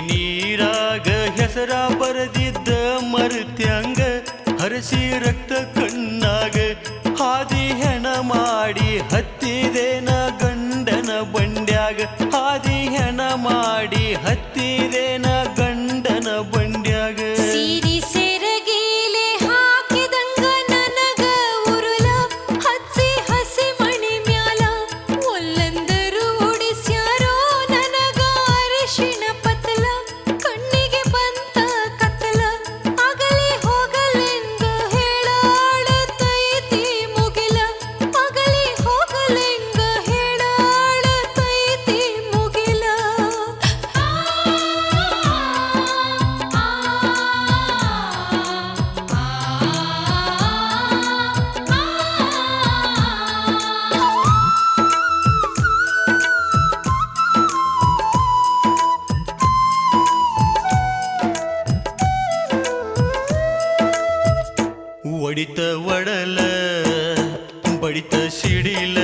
ನೀರಾಗ ಹೆಸರ ಬರೆದಿದ್ದ ಮರುತ್ಯಂಗ ಹರಸಿ ರಕ್ತ ಕಣ್ಣಾಗ ಹಾದಿ ಹೆಣ ಮಾಡಿ ಹತ್ತಿದೇನ ಗಂಡನ ಬಂಡ್ಯಾಗ ಹಾದಿ ಹೆಣ ಮಾಡಿ ಹತ್ತಿದೇನ ಗಂಡನ ಬಂಡ್ಯಾಗ ಸೀರಿ ಸೆರಗೀಲೆ ಹಾಕಿದಂಗ ನನಗ ಉರುಲ ಹಚ್ಚಿ ಹಸಿ ಮಣಿ ಮ್ಯಾಲ ಒಲ್ಲಂದರು ಉಡಿಸ್ಯಾರೋ ನನಗ ಅರಿಶಿಣ ಪತಲ ಕಣ್ಣಿಗೆ ಬಂತ ಕತ್ತಲ ಅಗಲಿ ಹೋಗಲೆಂಗ ಹೇಳಾಳತೈತಿ ಮುಗಿಲ ಅಗಲಿ ಹೋಗಲೆಂಗ ಹೇಳಾಳತೈತಿ ಮುಗಿಲ ಒಡಿತ ಒಡಲ ಬಡಿತ ಸಿಡಿಲ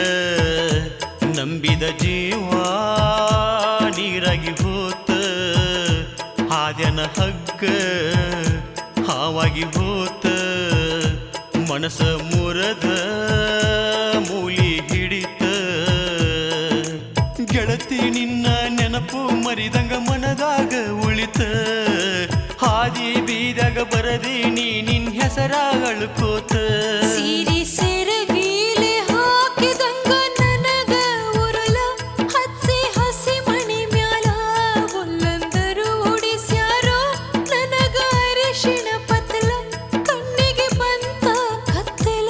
ನಂಬಿದ ಜೀವ ನೀರಾಗಿ ಹೋತ ಹಾದ್ಯನ ಹಗ್ಗ ಹಾವಾಗಿ ಹೋತ ಮನಸ ಮುರದ ಮೂಲಿ ಹಿಡಿತ ಗೆಳತಿ ನಿನ್ನ ನೆನಪು ಮರಿದಂಗ ಮನದಾಗ ಉಳಿತ ಹಾದಿ ಬೀದಾಗ ಬರದೀನಿ ನಿನ್ ಹೆಸರ ಅಳ್ಕೋತ ಸೀರಿ ಸೆರಗೀಲೆ ಹಾಕಿದಂಗ ನನಗ ಉರುಲ ಹಚ್ಚಿ ಹಸಿ ಮಣಿ ಮ್ಯಾಲ ಒಲ್ಲಂದರು ಉಡಿಸ್ಯಾರೋ ನನಗ ಅರಿಶಿಣ ಪತಲ ಕಣ್ಣಿಗೆ ಬಂತ ಕತ್ತಲ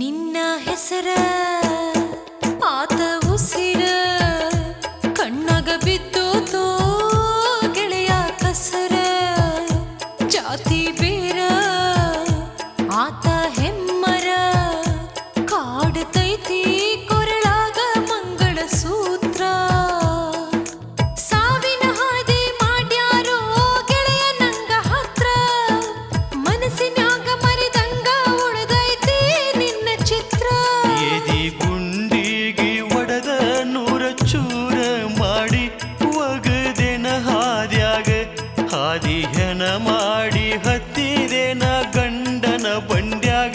ನಿನ್ನ ಹೆಸರ ಆತ ಉಸಿರ ಕಣ್ಣಾಗ ಬಿದ್ದೋತೋ ಗೆಳೆಯ ಕಸರ ಜಾತಿ ಬೇರ ಆತ ಹೆಮ್ಮರ ಕಾಡತೈತಿ ಕೊರಳಾಗ ಮಂಗಳ ಸೂತ್ರ ಸಾವಿನ ಹಾದಿ ಮಾಡ್ಯಾರೋ ಗೆಳೆಯ ನಂಗ ಹತ್ರ ಮನಸ್ಸಿನ್ಯಾಗ ಮರಿದಂಗ ಉಳದೈತಿ ನಿನ್ನ ಚಿತ್ರ ಏದಿ ಗುಂಡಿಗೆ ಒಡದ ನೂರ ಚೂರ ಮಾಡಿ ಒಗದೇನ ಹಾದ್ಯಾಗ ಹಾದಿ ಹೆಣ ಮಾಡಿ ಹತ್ತಿದೇನ ಗಂಡನ ಬಂಡ್ಯಾಗ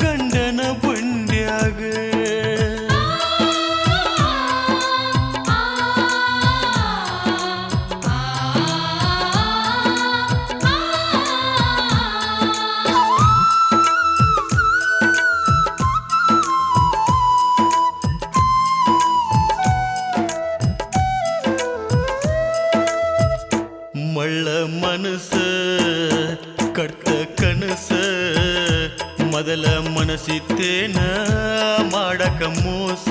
ಗಂಡನ ಬಂಡ್ಯಾಗ ಮಳ್ಳ ಮನಸ ಕಟ್ಟ ಕನಸ ಮೊದಲ ಮನಸ್ಸಿತ್ತೇನ ಮಾಡಕ ಮೋಸ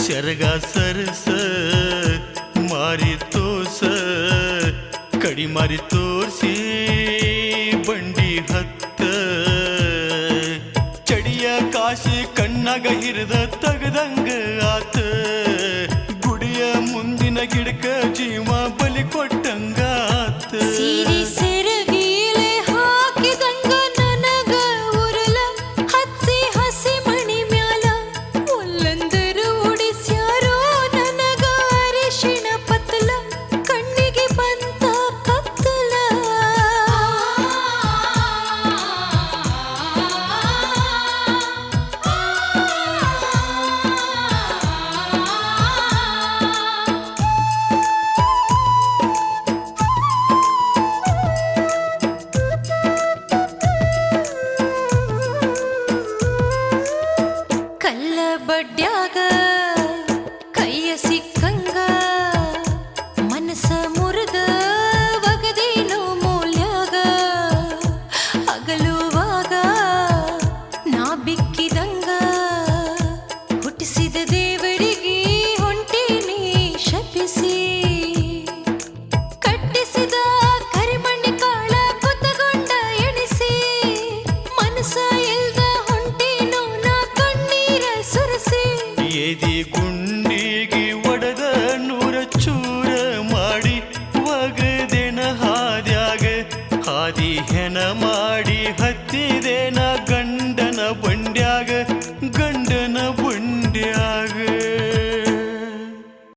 ಸೆರಗ ಸರಸ ಮಾರಿ ತೋಸ ಕಡಿ ಮಾರಿ ತೋರ್ಸಿ ಬಂಡಿ ಹತ್ತ ಚಡಿಯ ಕಾಶಿ ಕಣ್ಣಾಗ ಹಿರಿದ ತಗದಂಗ ಆತ ಗುಡಿಯ ಮುಂದಿನ ಗಿಡಕ ಜೀವ ಬಲಿ ಕೊಟ್ಟಂಗಾತ ಸೀರಿ ಸೆರಗೀಲೆ ಹಾಕಿದಂಗ ನನಗ ಉರುಲ ಹಚ್ಚಿ ಹಸಿ ಮಣಿ ಮ್ಯಾಲ ಒಲ್ಲಂದರು ಉಡಿಸ್ಯಾರೋ ನನಗ ಅರಿಶಿಣ ಪತಲ ಕಣ್ಣಿಗೆ ಬಂತ ಕತ್ತಲ ಕಲ್ಲ ಬಡ್ಡ್ಯಾಗ ಕೈಯ ಸಿಕ್ಕಂಗ ಮನಸ